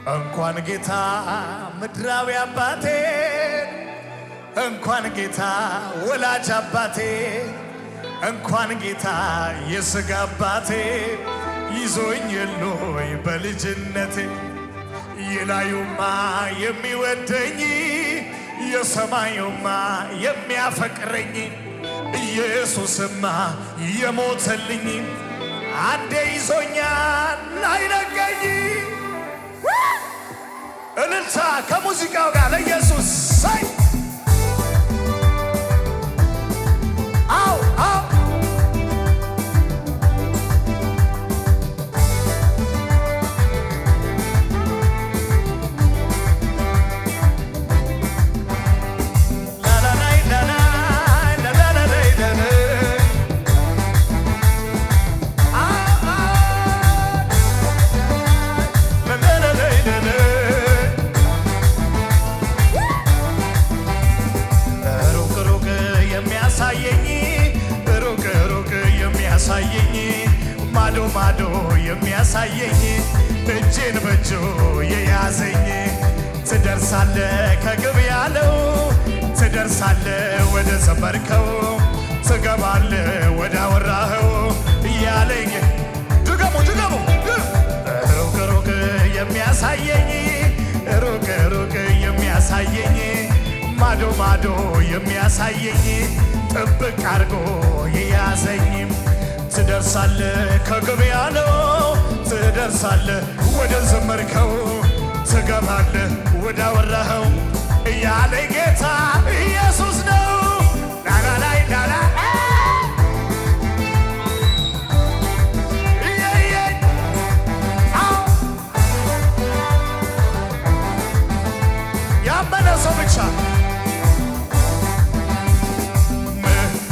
እንኳን ጌታ ምድራዊ አባቴ እንኳን ጌታ ወላጅ አባቴ እንኳን ጌታ የሥጋ አባቴ ይዞኝ የሎይ በልጅነቴ የላዩማ የሚወደኝ የሰማዩማ የሚያፈቅረኝ ኢየሱስማ የሞተልኝ አንዴ ይዞኛል አይለቀኝ። እልልታ ከሙዚቃው ጋር ለኢየሱስ ሳይ አው አው ማዶ የሚያሳየኝ እጄን በእጁ የያዘኝ ትደርሳለ ከግብ ያለው ትደርሳለ ወደ ዘመርከው ትገባለ ወደ አወራኸው እያለኝ ድገሙ ሩቅ የሚያሳየኝ ሩቅ የሚያሳየኝ ማዶ የሚያሳየኝ ጥብቅ አድርጎ የያዘኝ ትደርሳለ ከግብ ያለው ትደርሳለ ወደ ዘመርከው ትገባለ ወደ አወራኸው እያለ ጌታ ኢየሱስ ነው። ላላላይ ላላ ያመነ ሰው ብቻ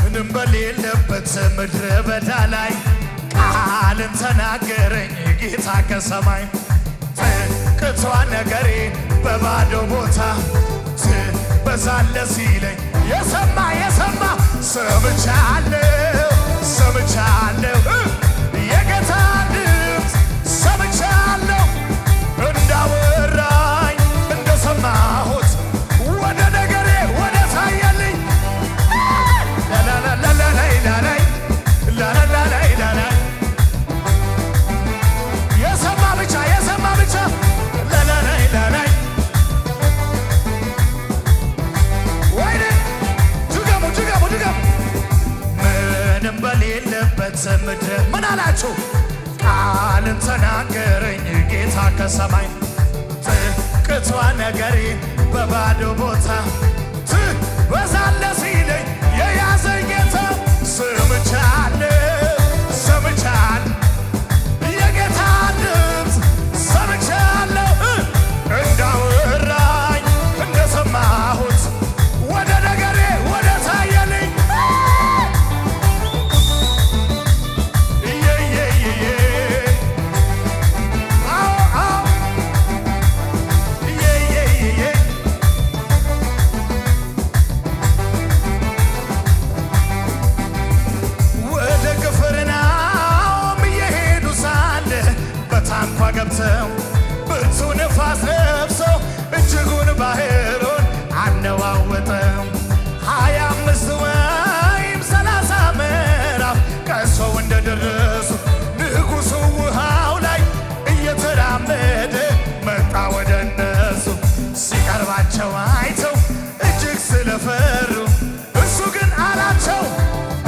ምንም በሌለበት ምድረ በዳ ላይ ቃልን ተናገረኝ ጌታ ከሰማይ ትቅቷ ነገሬ በባዶ ቦታ ትበዛለ ሲለኝ የሰማ ሰምቻለሁ የጌታ ድምፅ ሰምቻለሁ እንዳወራኝ እንደሰማሁት ወደ ነገሬ ወደ ታየልኝ የሰማ ብቻ ወይኔ ድገሙ ምንም በሌለበት ምድር ምን አላችሁ? ቃልን ተናገረኝ ጌታ ከሰማይ ጥቅቷ ነገሬ በባዶ ቦታ ትበዛለ ሲለኝ የያዘኝ ጌታ ሰምቻለሁ የጌታ ድምፅ ሰምቻለሁ እንዳወራኝ እንደሰማሁት ወደ ነገሬ ወደ ታየልኝ ገብተው ብርቱ ነፋስ ነፍሰው እጅጉን ባህሩን አነዋወጠው 25 ወይም 30 ምዕራፍ ቀስፈው እንደደረሱ ንጉሡ ውሃው ላይ እየተራመደ መጣ ወደ እነሱ ሲቀርባቸው አይተው እጅግ ስለፈሩ እሱ ግን አላቸው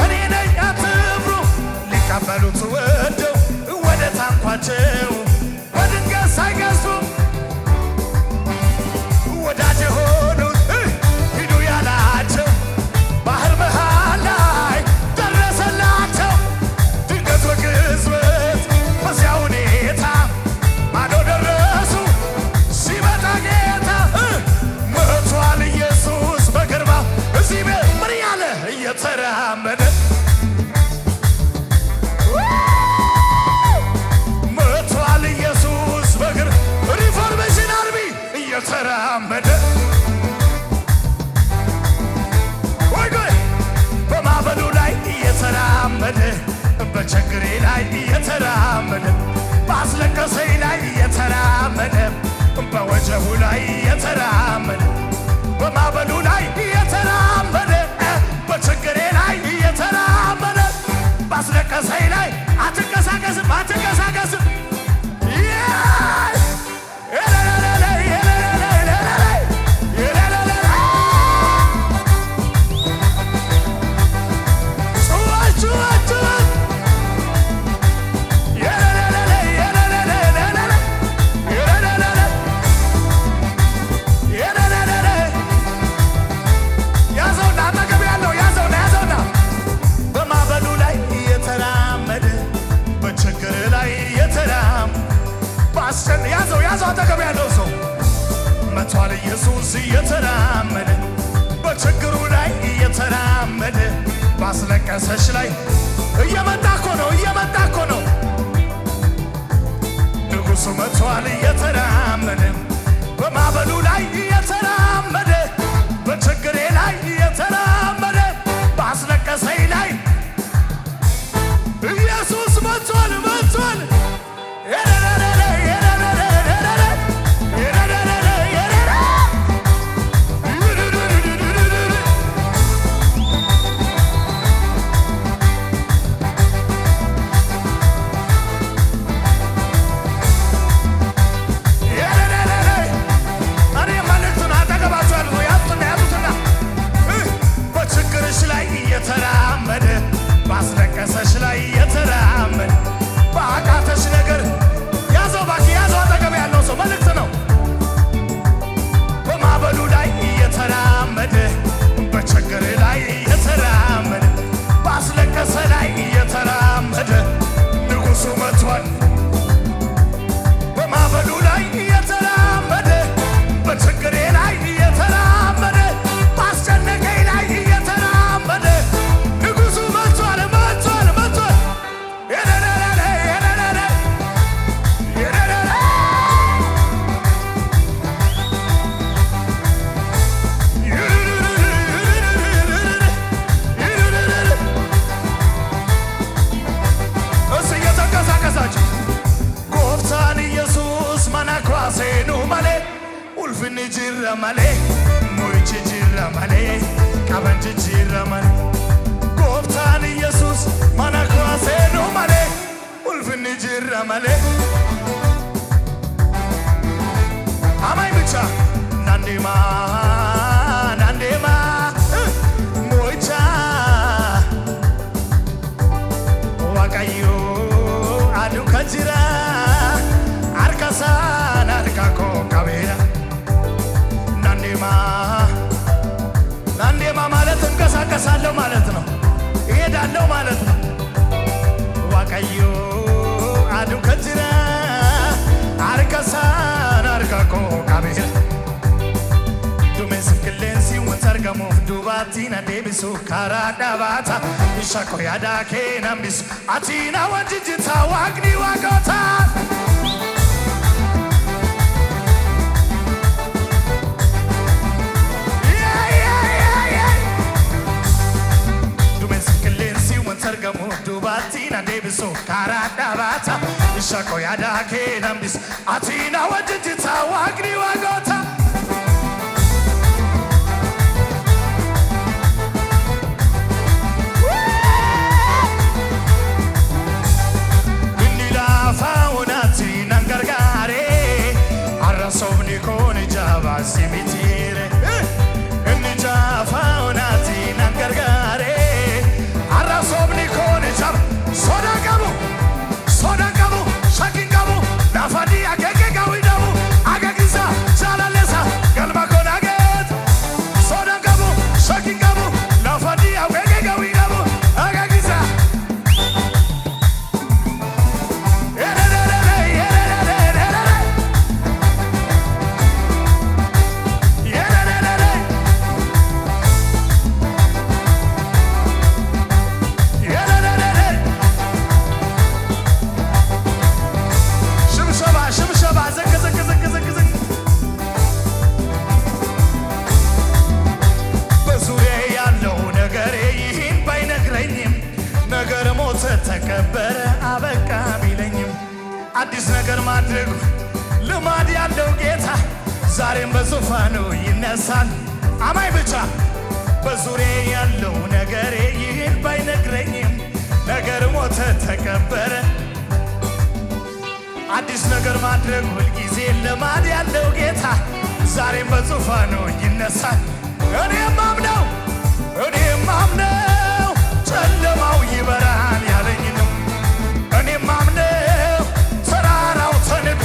እኔ ነኝ አትፍሩ። ሊቀበሉት ወደው ወደ ታንኳቸው ሳይገሱ ወዳጅ የሆኑት ሂዱ ያላቸው ባህር መሃል ላይ ደረሰላቸው። ድንገት በቅጽበት በዚያ ሁኔታ ማዶ ደረሱ። ሲመጣ ጌታ መጥቷል ኢየሱስ በግርማው እዚህ ቤት ምን ያለ እየተራመደ ተራመደ በማዕበሉ ላይ እየተራመደ በችግሬ ላይ እየተራመደ ባስለቀሰኝ ላይ እየተራመደ መቷል ኢየሱስ እየተራመደ በችግሩ ላይ እየተራመደ ባስለቀሰሽ ላይ እየመጣ እኮ ነው እየመጣ እኮ ነው ንጉሡ መቷል እየተራመደ በማዕበሉ ላይ እየተራመደ በችግሬ ላይ እየተራመደ ባስለቀሰኝ ላይ ኢየሱስ መቷል መቷል ባስለቀሰሽ ላይ የተራመደ በአቃተሽ ነገር ያዘው ባኪ ያዘው አጠገብ ያለው ሰው መልእክት ነው በማዕበሉ ላይ የተራመደ በችግር ላይ የተራመደ ባስለቀሰ ላይ የተራመደ ንጉሡ መቷል በማዕበሉ ላይ የተራመደ በችግሬ ላይ የተራመደ ባስጨነቀኝ ላይ የተራመደ Jira male, moichi jira male, kabanchi jira male. Goftani Jesus, mana kwase no male, ulfini jira male. Amai bicha, nandema, nandema, moicha. Wakayo, adu kajira, arkasa, arkako kabera. ናንዴማ ማለት እንቀሳቀሳለሁ ማለት ነው እሄዳለሁ ማለት ነው ዋቀዮ አዱ ከጅራ አርከሳን አርካኮ ካቤር ዱሜስ ክሌንሲ ወተርገሙ ዱባቲና ዴቢሱ ካራዳባታ ኢሻኮ ያዳኬ ናምቢሱ አቲና ወንጅጅታ ዋግኒ ዋጎታ Dubatina debiso karada bata ishako yada ke nambis atina wajita wagni wagota indila faunati nangargare arrasobni kone java simitire indija faunati nangargare arrasobni kone java soda gabu shakin gabu nafadi agege gawidabu agagiza chalalesa galba konaget soda gabu shakin gabu nafadi agege gawidabu agagiza ተከበረ አበቃ ቢለኝም አዲስ ነገር ማድረጉ ልማድ ያለው ጌታ ዛሬም በዙፋኑ ይነሳል አማይ ብቻ በዙሪያ ያለው ነገሬ ይህን ባይነግረኝም ነገር ሞተ ተከበረ አዲስ ነገር ማድረጉ ሁልጊዜ ልማድ ያለው ጌታ ዛሬም በዙፋኑ ይነሳል እኔም አምነው ጨለማው ይበራል ያለኝ ነው እኔም አምነው ተራራው ተንድ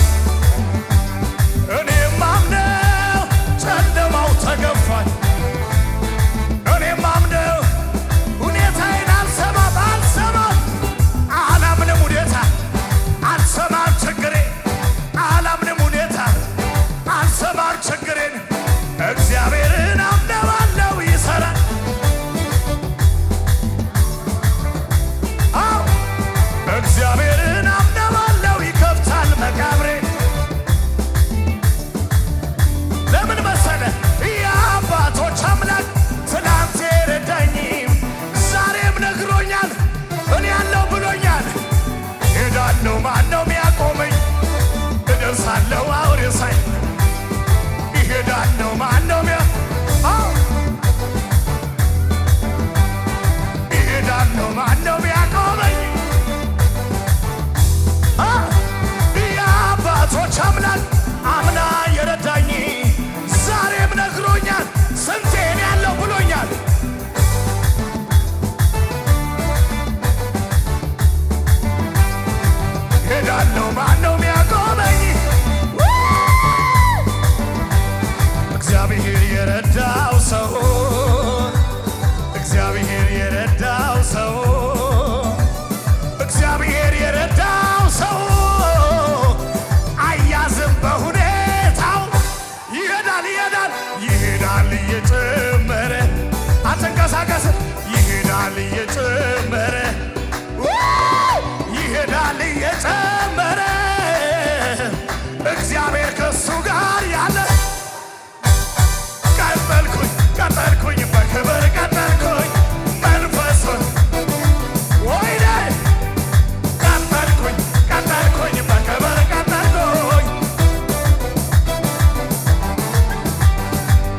እኔም አምነው ጨለማው ተገፏል እኔም አምነው ሁኔታዬን አልሰማም አላምንም ሁኔታ አልሰማም ችግሬ አላምንም ሁኔታ አልሰማም ችግሬ ሳይ ይሄዳለሁ ማነው ይሄዳለሁ ማነው ያቆመኝ? የአባቶች አምላክ አምና የረዳኝ ዛሬም ነግሮኛል ስንቴን ያለው ብሎኛል። ሄዳለሁ ማነው ያቆመኝ? እግዚአብሔር የረዳው ሰው እግዚአብሔር የረዳው ሰው እግዚአብሔር የረዳው ሰው አያዝም በሁኔታው ይሄዳል ይሄዳል ይሄዳል እየጨመረ አትንቀሳቀስ ይሄዳል እየጨመረ ይሄዳል እየጨመረ እግዚአብሔር ከሱ ጋር ያለ ቀጠልኩኝ በክብር ቀጠልኩኝ መንፈሱን ወይኔ ቀጠልኩኝ በክብር ቀጠልኩኝ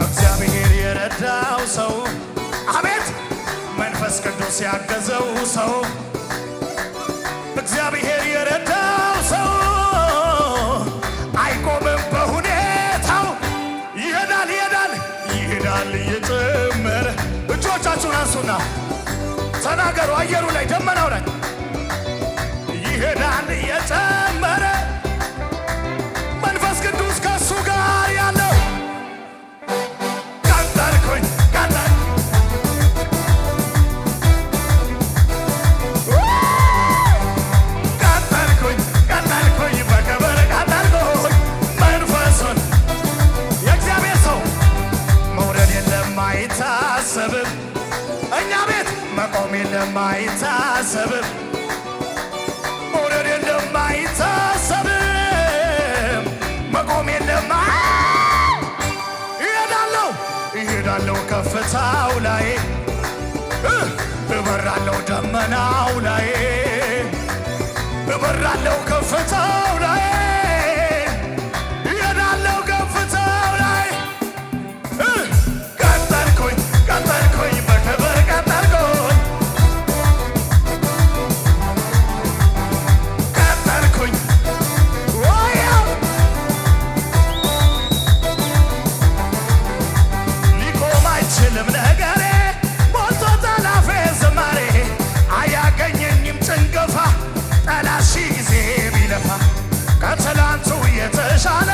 እግዚአብሔር የረዳው ሰው አቤት መንፈስ ቅዱስ ያገዘው ሰው እግዚአብሔር የረዳው ሰው አይቆምም በሁኔታው ይሄዳል ይሄዳል ይሄዳል እየጨመረ እጆቻችሁን አንሱና ተናገሩ። አየሩ ላይ ደመናው ላይ ይሄዳል እየጨመረ መንፈስ ቅዱስ ከሱ ጋር ያለው ቀጠልኩኝ በክብር ቀጠልኩኝ መንፈሱን የእግዚአብሔር ሰው መውረድ የለም አይታሰብም እኛ ቤት መቆም የለም አይታሰብም መውረድ የለም አይታሰብም መቆም የለም ይሄዳለሁ ከፍታው ላይ እበራለሁ ደመናው ላይ እበራለሁ ከፍታው ላይ ይሄዳለሁ ከፍታው ላይ ቀጠልኩኝ በክብር ቀጠልኩኝ ሊቆም አይችልም ነገሬ ሞልቶ ጠላፌ ዝማሬ አያገኘኝም ጭንገፋ ጠላት ሺህ ጊዜ ቢለፋ ከትላንቱ የተሻለ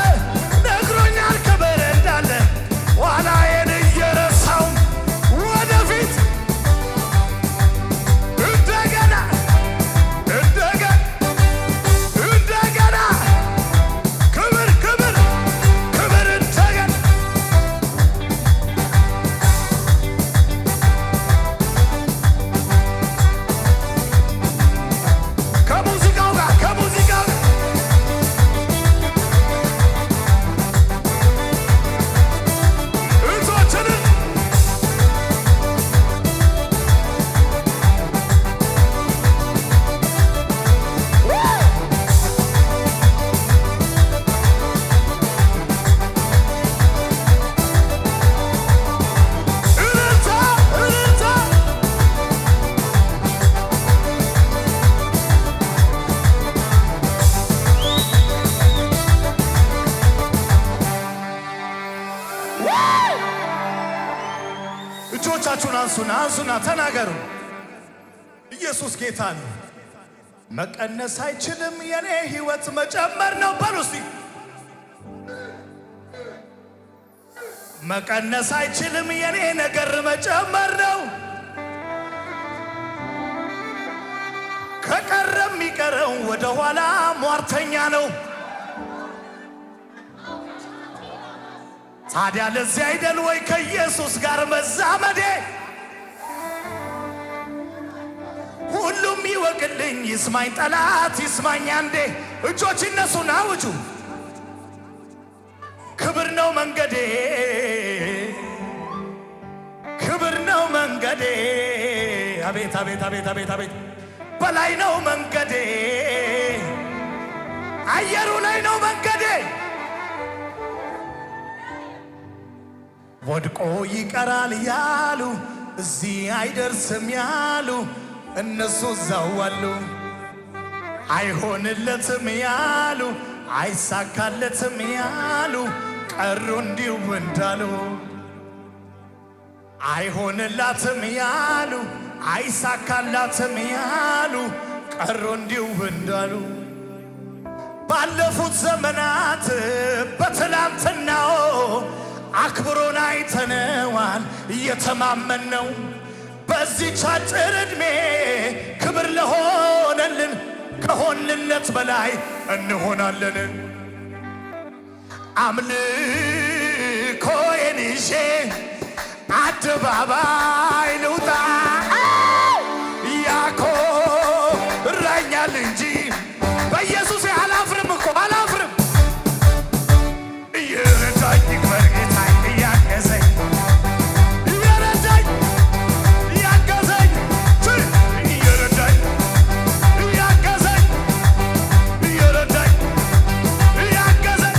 ነግሮኛል ክብር እንዳለ ኋላዬን እየረሳውም ወደፊት እንደገና ክብር እንደገና ከሙዚቃው ጋር እጆችንን እልልታ እጆቻችሁን አንሱና ተናገሩ። ኢየሱስ ጌታ ነው። መቀነስ አይችልም የኔ ሕይወት መጨመር ነው በሉ እስቲ። መቀነስ አይችልም የኔ ነገር መጨመር ነው። ከቀረ የሚቀረው ወደ ኋላ ሟርተኛ ነው። ታዲያ ለዚህ አይደል ወይ ከኢየሱስ ጋር መዛመዴ? ሁሉም ይወቅልኝ ይስማኝ ጠላት ይስማኝ አንዴ። እጆች ይነሱና አውጁ። ክብር ነው መንገዴ ክብር ነው መንገዴ አቤት አቤት አቤት አቤት አቤት በላይ ነው መንገዴ አየሩ ላይ ነው መንገዴ ወድቆ ይቀራል ያሉ እዚህ አይደርስም ያሉ እነሱ እዛው አሉ። አይሆንለትም ያሉ አይሳካለትም ያሉ ቀሩ እንዲሁ እንዳሉ። አይሆንላትም ያሉ አይሳካላትም ያሉ ቀሩ እንዲሁ እንዳሉ። ባለፉት ዘመናት በትላንትናው አክብሮን አይተነዋል እየተማመንነው። በዚህች አጭር ዕድሜ ክብር ለሆነልን ከሆንለት በላይ እንሆናለን። አምልኮዬን ይዤ አደባባይ ልውጣ ያኮራኛል እንጂ በኢየሱስ አላፍርም እኮ አላፍርም። እየረዳኝ ይክበር ጌታዬ እያገዘኝ እየረዳኝ እያገዘኝ እየረዳኝ እያገዘኝ እየረዳኝ እያገዘኝ።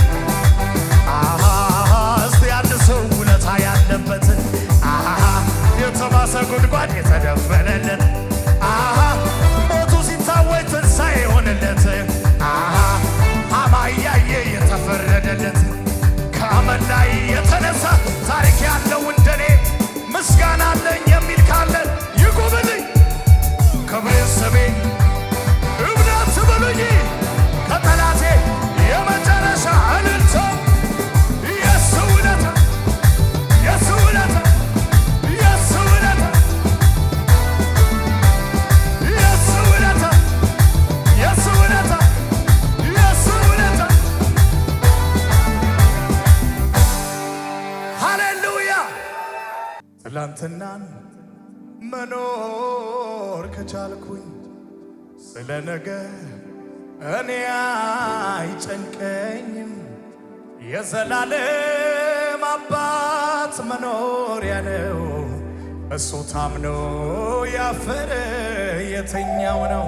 እስቲ አንድ ሰው ውለታ ያለበት የተማሰ ጉድጓድ የተደፈነለት ሞቱ ሲታወጅ ትንሣኤ የሆነለት አማያየ የተፈረደለት ከአመድ ላይ የተነሳ ታሪክ ያለው እንደኔ ምስጋና አለኝ የሚል ካለ ይቁምልኝ። ክብሬን ስሜን እምነት በሉኝ ከጠላቴ የመጨረሻ እልልታ የሱ ውለታ የሱ ውለታ የሱ ውለታ የሱ ውለታ የሱ ውለታ የሱ ውለታ። ሃሌሉያ። ትላንትናን መኖር ከቻልኩኝ ስለ ነገ እኔ አይጨንቀኝም። የዘላለም አባት መኖሪያ ነው። እሱ ታምኖ ያፈረ የተኛው ነው።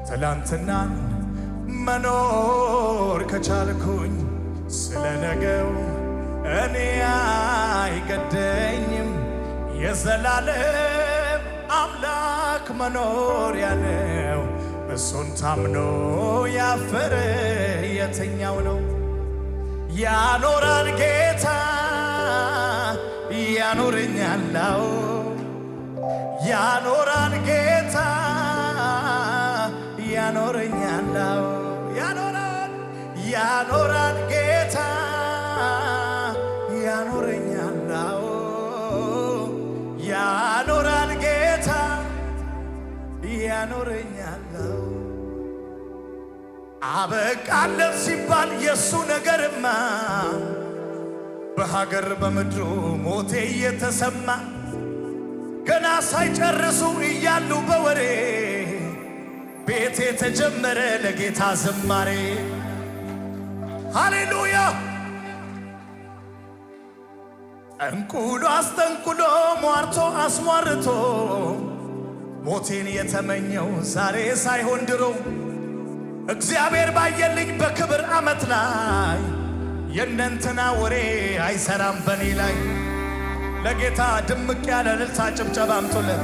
ትላንትናን መኖር ከቻልኩኝ ስለ ነገው እኔ አይገደኝም። የዘላለም አምላክ መኖሪያ ነው። እሱን ታምኖ ያፈረ የተኛው ነው። ያኖራል ጌታ ያኖረኛል፣ ያኖራል ጌታ ያኖረኛል፣ ያኖራል ያኖራል ጌታ ያኖረኛል፣ ያኖራል ጌታ ያኖረኛል። አበቃለት ሲባል የሱ ነገርማ በሀገር በምድሩ ሞቴ እየተሰማ ገና ሳይጨርሱ እያሉ በወሬ ቤቴ ተጀመረ ለጌታ ዝማሬ። ሃሌሉያ። ጠንቁሎ አስጠንቁሎ ሟርቶ አስሟርቶ ሞቴን የተመኘው ዛሬ ሳይሆን ድሮ እግዚአብሔር ባየልኝ በክብር ዓመት ላይ የእነንትና ወሬ አይሰራም በኔ ላይ። ለጌታ ድምቅ ያለ እልልታ ጭብጨባ አምጡለት።